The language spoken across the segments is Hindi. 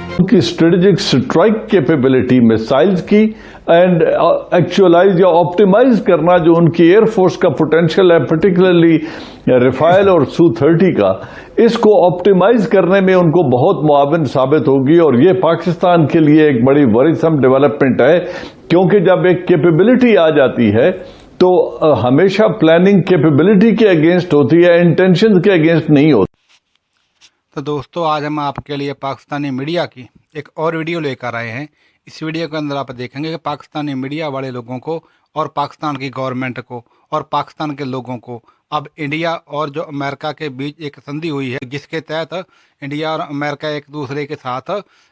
उनकी स्ट्रेटेजिक स्ट्राइक कैपेबिलिटी मिसाइल्स की एंड एक्चुअलाइज या ऑप्टिमाइज करना जो उनकी एयरफोर्स का पोटेंशियल है, पर्टिकुलरली राफेल और सू-30 का, इसको ऑप्टिमाइज करने में उनको बहुत मुआविन साबित होगी। और ये पाकिस्तान के लिए एक बड़ी वरीसम डेवलपमेंट है, क्योंकि जब एक कैपेबिलिटी आ जाती है तो हमेशा प्लानिंग कैपेबिलिटी के अगेंस्ट होती है, इंटेंशन के अगेंस्ट नहीं होती। तो दोस्तों, आज हम आपके लिए पाकिस्तानी मीडिया की एक और वीडियो लेकर आए हैं। इस वीडियो के अंदर आप देखेंगे कि पाकिस्तानी मीडिया वाले लोगों को और पाकिस्तान की गवर्नमेंट को और पाकिस्तान के लोगों को अब इंडिया और जो अमेरिका के बीच एक संधि हुई है, जिसके तहत इंडिया और अमेरिका एक दूसरे के साथ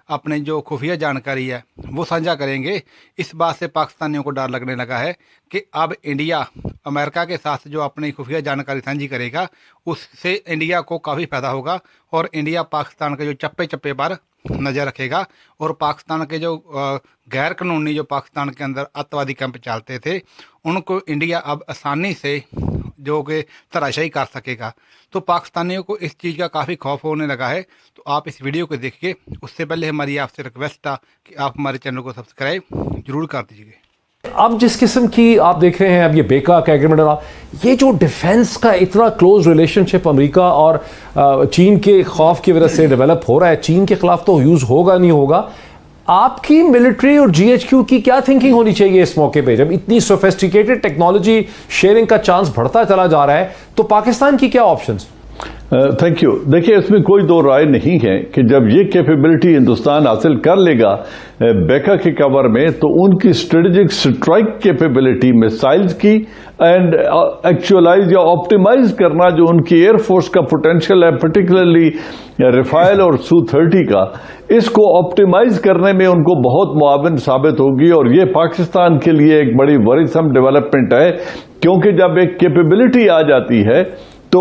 अपने जो खुफिया जानकारी है वो साझा करेंगे। इस बात से पाकिस्तानियों को डर लगने लगा है कि अब इंडिया अमेरिका के साथ जो अपनी खुफिया जानकारी साझी करेगा उससे इंडिया को काफ़ी फायदा होगा और इंडिया पाकिस्तान के जो चप्पे चप्पे पर नज़र रखेगा और पाकिस्तान के जो गैर कानूनी जो पाकिस्तान के अंदर अतवादी कैंप चलते थे उनको इंडिया अब आसानी से जो कि तराशाई कर सकेगा। तो पाकिस्तानियों को इस चीज़ का काफ़ी खौफ होने लगा है। तो आप इस वीडियो को देखिए। उससे पहले हमारी आपसे रिक्वेस्ट था कि आप हमारे चैनल को सब्सक्राइब जरूर कर दीजिए। अब जिस किस्म की आप देख रहे हैं, अब ये बेका का एग्रीमेंट, ये जो डिफेंस का इतना क्लोज रिलेशनशिप अमेरिका और चीन के खौफ की वजह से डेवलप हो रहा है, चीन के खिलाफ तो यूज होगा नहीं होगा, आपकी मिलिट्री और जीएचक्यू की क्या थिंकिंग होनी चाहिए इस मौके पे, जब इतनी सोफिस्टिकेटेड टेक्नोलॉजी शेयरिंग का चांस बढ़ता चला जा रहा है, तो पाकिस्तान की क्या ऑप्शंस? Thank you. देखिए, इसमें कोई दो राय नहीं है कि जब ये कैपेबिलिटी हिंदुस्तान हासिल कर लेगा बेका के कवर में, तो उनकी स्ट्रेटेजिक स्ट्राइक कैपेबिलिटी मिसाइल्स की एंड एक्चुअलाइज या ऑप्टिमाइज करना जो उनकी एयरफोर्स का पोटेंशियल है, पर्टिकुलरली राफेल और सू-30 का, इसको ऑप्टिमाइज करने में उनको बहुत मुआविन साबित होगी। और ये पाकिस्तान के लिए एक बड़ी वरीसम डेवलपमेंट है, क्योंकि जब एक कैपेबिलिटी आ जाती है तो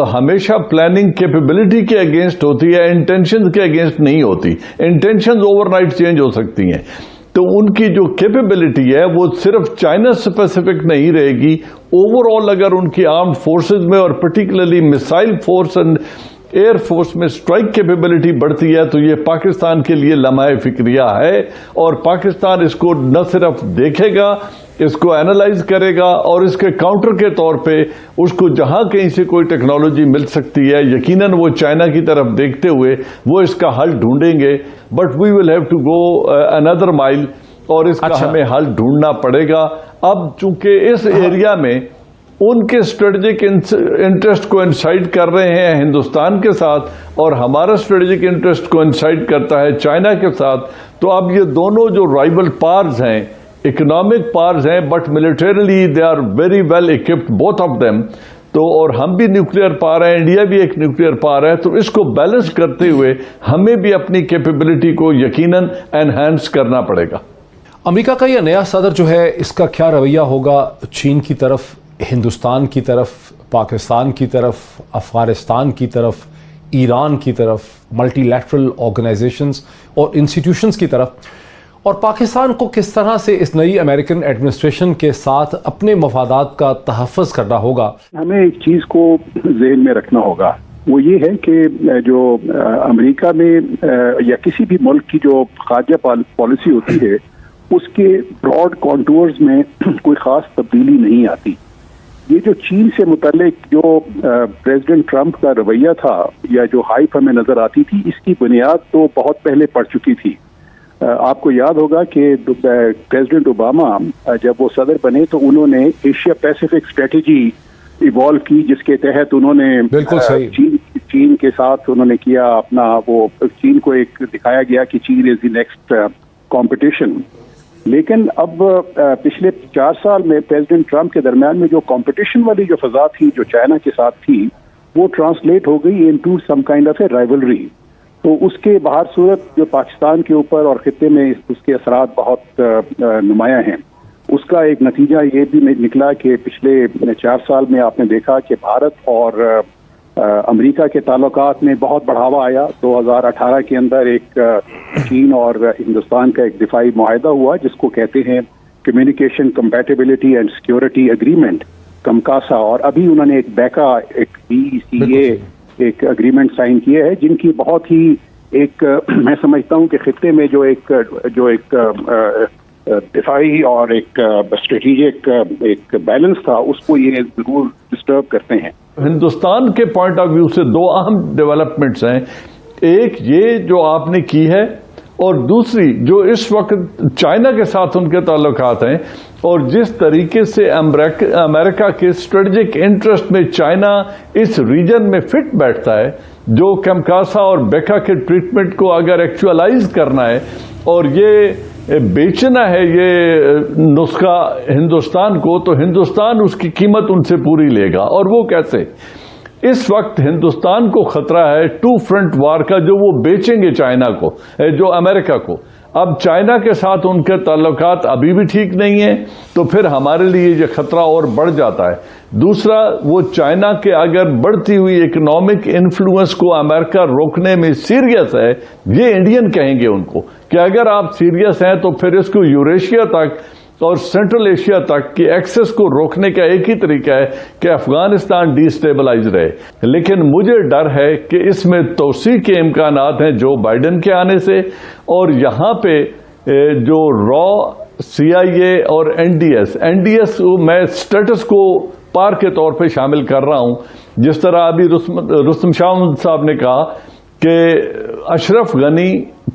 हमेशा प्लानिंग कैपेबिलिटी के अगेंस्ट होती है, इंटेंशन के अगेंस्ट नहीं होती। इंटेंशन ओवरनाइट चेंज हो सकती हैं। तो उनकी जो कैपेबिलिटी है वो सिर्फ चाइना स्पेसिफिक नहीं रहेगी, ओवरऑल अगर उनकी आर्म्ड फोर्सेस में और particularly missile force and air force में स्ट्राइक कैपेबिलिटी बढ़ती है, तो ये पाकिस्तान के लिए लम्हा फिक्रिया है। और पाकिस्तान इसको न सिर्फ देखेगा, इसको एनालाइज करेगा और इसके काउंटर के तौर पे उसको जहां कहीं से कोई टेक्नोलॉजी मिल सकती है, यकीनन वो चाइना की तरफ देखते हुए वो इसका हल ढूंढेंगे। But we will have to go another mile और इसका हमें हल ढूंढना पड़ेगा। अब चूंकि इस एरिया में उनके स्ट्रेटेजिक इंटरेस्ट को इंसाइड कर रहे हैं हिंदुस्तान के साथ और हमारा स्ट्रेटेजिक इंटरेस्ट को इंसाइड करता है चाइना के साथ, तो अब ये दोनों जो राइवल पावर्स हैं, इकोनॉमिक पावर्स हैं, but militarily they are very well equipped both of them. तो और हम भी न्यूक्लियर पावर है, इंडिया भी एक न्यूक्लियर पावर है, तो इसको बैलेंस करते हुए हमें भी अपनी कैपेबिलिटी को यकीनन एनहांस करना पड़ेगा। अमेरिका का यह नया सदर जो है, इसका क्या रवैया होगा चीन की तरफ, हिंदुस्तान की तरफ, पाकिस्तान की तरफ, अफगानिस्तान की तरफ, ईरान की तरफ, मल्टीलैटरल ऑर्गेनाइजेशंस और इंस्टीट्यूशंस की तरफ, और पाकिस्तान को किस तरह से इस नई अमेरिकन एडमिनिस्ट्रेशन के साथ अपने मफादात का तहफ़्फ़ुज़ करना होगा? हमें एक चीज़ को ज़हन में रखना होगा, वो ये है कि जो अमेरिका में या किसी भी मुल्क की जो खारजा पॉलिसी होती है, उसके ब्रॉड कॉन्टूर्स में कोई ख़ास तब्दीली नहीं आती। ये जो चीन से मुतल्लिक जो प्रेसिडेंट ट्रंप का रवैया था या जो हाइप हमें नज़र आती थी, इसकी बुनियाद तो बहुत पहले पड़ चुकी थी। आपको याद होगा कि प्रेसिडेंट ओबामा जब वो सदर बने तो उन्होंने एशिया पैसिफिक स्ट्रेटेजी इवॉल्व की, जिसके तहत उन्होंने बिल्कुल सही चीन के साथ उन्होंने किया अपना, वो चीन को एक दिखाया गया कि चीन इज द नेक्स्ट कंपटीशन। लेकिन अब पिछले 4 साल में प्रेसिडेंट ट्रंप के दरमियान में जो कंपटीशन वाली जो फजा थी जो चाइना के साथ थी, वो ट्रांसलेट हो गई into some kind of a rivalry. तो उसके बाहर सूरत जो पाकिस्तान के ऊपर और खित्ते में उसके असरात बहुत नुमायां हैं। उसका एक नतीजा ये भी निकला कि पिछले 4 साल में आपने देखा कि भारत और अमेरिका के ताल्लुकात में बहुत बढ़ावा आया। 2018 के अंदर एक चीन और हिंदुस्तान का एक दिफाई मुआहदा हुआ जिसको कहते हैं communication compatibility and security agreement, COMCASA, और अभी उन्होंने एक बेका, एक BECA एक एग्रीमेंट साइन किए हैं, जिनकी बहुत ही एक मैं समझता हूं कि खित्ते में जो एक दिफाई और एक स्ट्रेटेजिक एक बैलेंस था, उसको ये जरूर डिस्टर्ब करते हैं। हिंदुस्तान के पॉइंट ऑफ व्यू से दो अहम डेवलपमेंट्स हैं, एक ये जो आपने की है और दूसरी जो इस वक्त चाइना के साथ उनके ताल्लुकात हैं और जिस तरीके से अमेरिका के स्ट्रेटेजिक इंटरेस्ट में चाइना इस रीजन में फिट बैठता है, जो कैमकासा और बेका के ट्रीटमेंट को अगर एक्चुअलाइज करना है और ये बेचना है ये नुस्खा हिंदुस्तान को, तो हिंदुस्तान उसकी कीमत उनसे पूरी लेगा। और वो कैसे? इस वक्त हिंदुस्तान को खतरा है टू फ्रंट वार का, जो वो बेचेंगे चाइना को, जो अमेरिका को। अब चाइना के साथ उनके ताल्लुकात अभी भी ठीक नहीं है, तो फिर हमारे लिए ये खतरा और बढ़ जाता है। दूसरा, वो चाइना के अगर बढ़ती हुई इकोनॉमिक इन्फ्लुएंस को अमेरिका रोकने में सीरियस है, ये इंडियन कहेंगे उनको कि अगर आप सीरियस हैं तो फिर इसको यूरेशिया तक और सेंट्रल एशिया तक की एक्सेस को रोकने का एक ही तरीका है कि अफगानिस्तान डिस्टेबलाइज रहे। लेकिन मुझे डर है कि इसमें तोसी के इम्कानात हैं जो बाइडेन के आने से, और यहाँ पे जो रॉ CIA और NDS मैं स्टेटस को पार के तौर पे शामिल कर रहा हूं। जिस तरह अभी रुस्तम शाह साहब ने कहा कि अशरफ गनी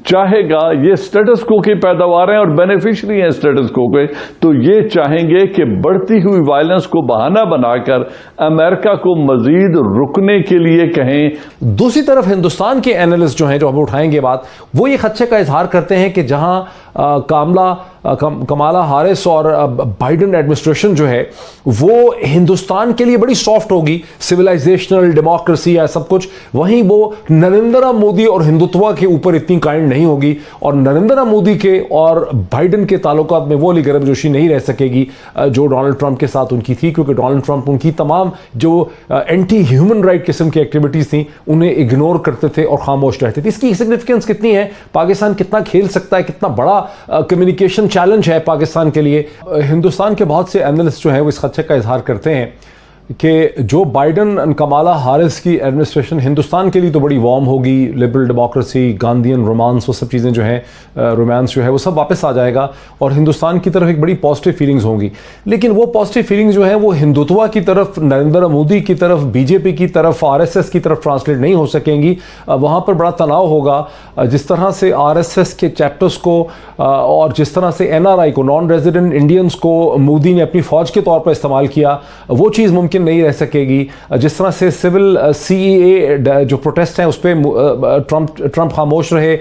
चाहेगा, ये स्टेटस को की पैदावार हैं और बेनिफिशियरी हैं स्टेटस को के, तो ये चाहेंगे कि बढ़ती हुई वायलेंस को बहाना बनाकर अमेरिका को मजीद रुकने के लिए कहें। दूसरी तरफ हिंदुस्तान के एनालिस्ट जो हैं, जो हम उठाएंगे बात, वो ये खदशे का इजहार करते हैं कि जहां कमाला हारिस और बाइडेन एडमिनिस्ट्रेशन जो है वो हिंदुस्तान के लिए बड़ी सॉफ्ट होगी, सिविलाइजेशनल डेमोक्रेसी या सब कुछ, वहीं वो नरेंद्र मोदी और हिंदुत्व के ऊपर इतनी काइंड नहीं होगी। और नरेंद्र मोदी के और बाइडेन के ताल्लुकात में वो वाली गर्मजोशी नहीं रह सकेगी जो डोनाल्ड ट्रंप के साथ उनकी थी, क्योंकि डोनाल्ड ट्रंप उनकी तमाम जो एंटी ह्यूमन राइट किस्म की एक्टिविटीज थी उन्हें इग्नोर करते थे और खामोश रहते थे। इसकी सिग्निफिकेंस कितनी है? पाकिस्तान कितना खेल सकता है? कितना बड़ा कम्युनिकेशन चैलेंज है पाकिस्तान के लिए? हिंदुस्तान के बहुत से एनालिस्ट जो हैं वो इस खदशे का इजहार करते हैं कि जो बाइडेन और कमाला हारिस की एडमिनिस्ट्रेशन हिंदुस्तान के लिए तो बड़ी वार्म होगी, लिबरल डेमोक्रेसी, गांधीयन रोमांस, वो सब चीज़ें जो हैं, रोमांस जो है वो सब वापस आ जाएगा और हिंदुस्तान की तरफ एक बड़ी पॉजिटिव फीलिंग्स होंगी। लेकिन वो पॉजिटिव फीलिंग्स जो है वो हिंदुत्व की तरफ, नरेंद्र मोदी की तरफ, बीजेपी की तरफ, RSS की तरफ ट्रांसलेट नहीं हो सकेंगी। वहाँ पर बड़ा तनाव होगा। जिस तरह से RSS के चैप्टर्स को और जिस तरह से NRI को, नॉन रेजिडेंट इंडियंस को मोदी ने अपनी फ़ौज के तौर पर इस्तेमाल किया, वो चीज़ मुमकिन नहीं रह सकेगी। जिस तरह से सिविल CEA जो प्रोटेस्ट हैं उस पर ट्रंप खामोश रहे,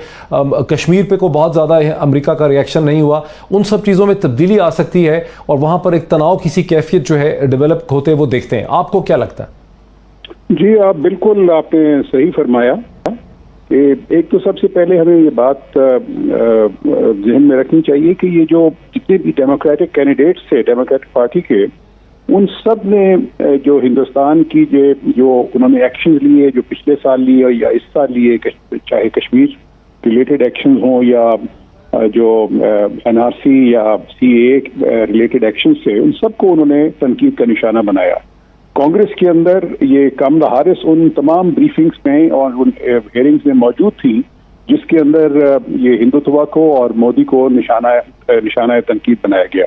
कश्मीर पे को बहुत ज़्यादा अमेरिका का रिएक्शन नहीं हुआ, उन सब चीज़ों में तब्दीली आ सकती है और वहाँ पर एक तनाव किसी कैफियत जो है डेवलप होते वो देखते हैं। आपको क्या लगता है? जी, आप बिल्कुल आपने सही फरमाया। एक तो सबसे पहले हमें ये बात जहन में रखनी चाहिए कि ये जो जितने भी डेमोक्रेटिक कैंडिडेट्स थे डेमोक्रेटिक पार्टी के, उन सब ने जो हिंदुस्तान की जो उन्होंने एक्शन लिए, जो पिछले साल लिए या इस साल लिए, चाहे कश्मीर रिलेटेड एक्शन हो या जो NRC या CAA रिलेटेड एक्शन से, उन सबको उन्होंने तनकीद का निशाना बनाया। कांग्रेस के अंदर ये कमला हारिस उन तमाम ब्रीफिंग्स में और उन हेयरिंग्स में मौजूद थी जिसके अंदर ये हिंदुत्व को और मोदी को निशाना तनकीद बनाया गया।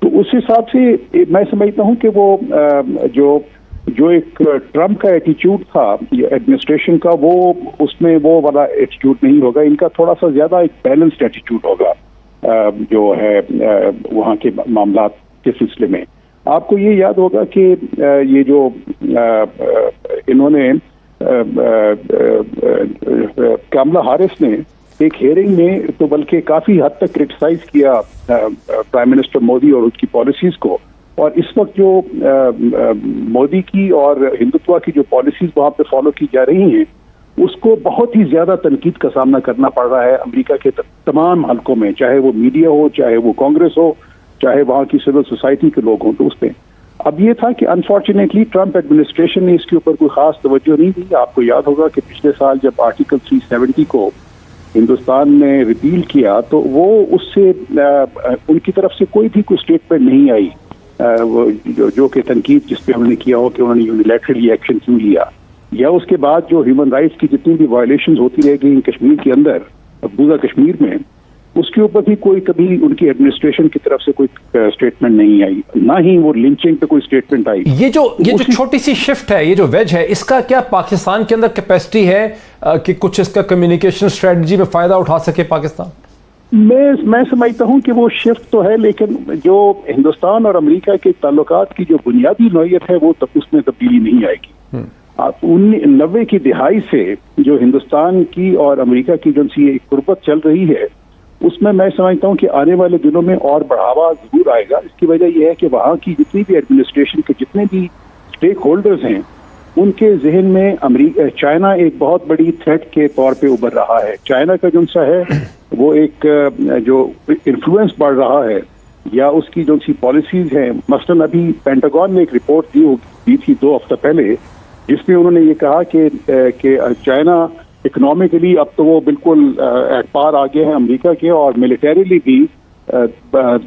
तो उस हिसाब से मैं समझता हूं कि वो जो एक ट्रंप का एटीट्यूड था एडमिनिस्ट्रेशन का, वो उसमें वो वाला एटीट्यूड नहीं होगा। इनका थोड़ा सा ज्यादा एक बैलेंस्ड एटीट्यूड होगा जो है वहाँ के मामला के सिलसिले में। आपको ये याद होगा कि ये जो इन्होंने कमला हारिस ने एक हेयरिंग में तो बल्कि काफी हद तक क्रिटिसाइज किया प्राइम मिनिस्टर मोदी और उसकी पॉलिसीज को, और इस वक्त जो मोदी की और हिंदुत्व की जो पॉलिसीज वहां पे फॉलो की जा रही हैं उसको बहुत ही ज्यादा तनकीद का सामना करना पड़ रहा है अमेरिका के तमाम हलकों में, चाहे वो मीडिया हो, चाहे वो कांग्रेस हो, चाहे वहां की सिविल सोसाइटी के लोग हों। तो उस पर अब ये था कि अनफॉर्चुनेटली ट्रंप एडमिनिस्ट्रेशन ने इसके ऊपर कोई खास तवज्जो नहीं दी। आपको याद होगा कि पिछले साल जब आर्टिकल 370 को हिंदुस्तान ने रिपील किया तो वो उससे उनकी तरफ से कोई भी कोई स्टेटमेंट नहीं आई जो कि तनकीद जिस पे उन्होंने किया हो कि उन्होंने यूनिलैटरली एक्शन क्यों लिया। या उसके बाद जो ह्यूमन राइट्स की जितनी भी वायलेशंस होती रहेगी कश्मीर के अंदर, मकबूजा कश्मीर में, उसके ऊपर भी कोई कभी उनकी एडमिनिस्ट्रेशन की तरफ से कोई स्टेटमेंट नहीं आई, ना ही वो लिंचिंग पे कोई स्टेटमेंट आई। ये जो छोटी सी शिफ्ट है, ये जो वेज है, इसका क्या पाकिस्तान के अंदर कैपेसिटी है कि कुछ इसका कम्युनिकेशन स्ट्रेटजी में फायदा उठा सके पाकिस्तान? मैं समझता हूं कि वो शिफ्ट तो है, लेकिन जो हिंदुस्तान और अमेरिका के ताल्लुकात की जो बुनियादी नौयत है वो उसमें तब्दीली नहीं आएगी। 90 की दिहाई से जो हिंदुस्तान की और अमेरिका की जो सी कुर्बत चल रही है, उसमें मैं समझता हूं कि आने वाले दिनों में और बढ़ावा जरूर आएगा। इसकी वजह यह है कि वहां की जितनी भी एडमिनिस्ट्रेशन के जितने भी स्टेक होल्डर्स हैं, उनके जहन में चाइना एक बहुत बड़ी थ्रेट के तौर पे उभर रहा है। चाइना का जो सा है वो एक जो इन्फ्लुएंस बढ़ रहा है, या उसकी जो सी पॉलिसीज हैं, मसलन अभी पेंटागन ने एक रिपोर्ट दी थी 2 हफ्ते पहले, जिसमें उन्होंने ये कहा कि चाइना इकोनॉमिकली अब तो वो बिल्कुल एट पार आ गए हैं अमेरिका के, और मिलिटरीली भी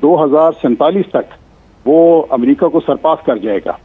2047 तक वो अमेरिका को सरपास कर जाएगा।